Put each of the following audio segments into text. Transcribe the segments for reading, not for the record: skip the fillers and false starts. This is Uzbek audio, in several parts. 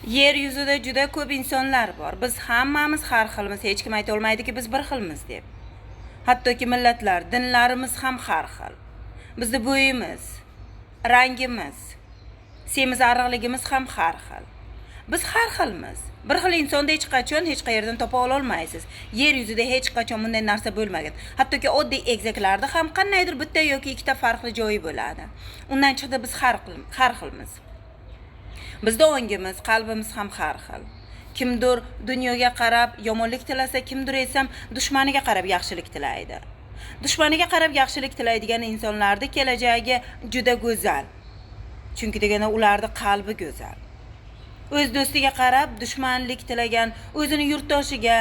Yer yuzida juda ko'p insonlar bor. Biz hammamiz har xilmiz. Hech kim ayta olmaydiki biz bir xilmiz deb. Hattoki millatlar, dinlarimiz ham har xil. Bizning bo'yimiz, rangimiz, semiz ariqligimiz ham har xil. Biz har xilmiz. Bir xil insonda hech qachon hech qayerdan topa olmaysiz. Yer yuzida hech qachon bunday narsa bo'lmagan. Hattoki oddiy egizaklarda ham qandaydir bitta yoki ikkita farqli joyi bo'ladi. Undan chiqdi biz har xilmiz. Bizda ongimiz, qalbimiz ham har xil. Kimdir dunyoga qarab yomonlik tilasa, kimdir esa dushmaniga qarab yaxshilik tilaydi. Dushmaniga qarab yaxshilik tilaydigan insonlarning kelajagi juda go'zal. Chunki deganda ularning qalbi go'zal. O'z do'stiga qarab dushmanlik tilagan, o'zini yurtdoshiga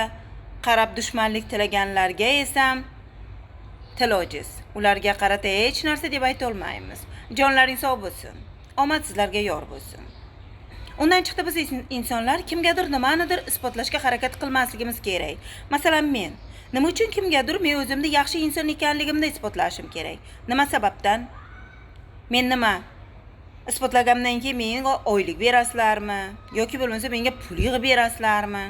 qarab dushmanlik tilaganlarga esa til ojiz. Ularga qarata hech narsa deb ayta olmaymiz. Jonlaring sog' bo'lsin. Omad sizlarga yor bo'lsin. Undan chiqdi biz insonlar kimgadir nimanidir isbotlashga harakat qilmasligimiz kerak. Masalan, men nima uchun kimgadir men o'zimni yaxshi inson ekanligimni isbotlashim kerak? Nima sababdan? Men nima isbotlagandan keyin menga oylik berasizlarmi yoki bo'lmasa menga pul yig'ib berasizlarmi?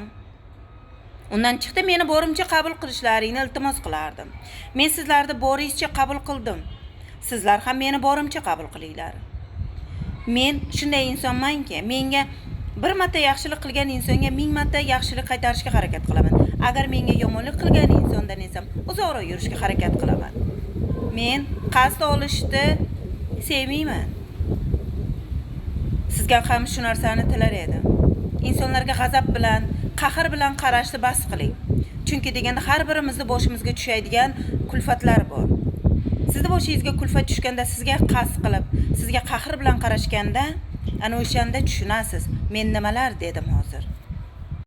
Undan chiqdi meni borimcha qabul qilishlaringni iltimos qilardim. Men sizlarni boringizcha qabul qildim. Sizlar ham meni borimcha qabul qilinglar. Men shunday insonmanki, menga bir marta yaxshilik qilgan insonga 1000 marta yaxshilik qaytarishga harakat qilaman. Agar menga yomonlik qilgan insondan esa uzoqroq yurishga harakat qilaman. Men qasd olishni sevmayman. Sizga ham shu narsani tilar edim. Insonlarga g'azab bilan, qahr bilan qarashni bas qiling. Chunki deganda har birimizning boshimizga tushadigan kulfatlar bor. Sizning boshingizga kulfat tushganda, sizga qasd qilib, sizga qahr bilan qarashganda, ana o'shanda tushunasiz, men nimalar dedim hozir.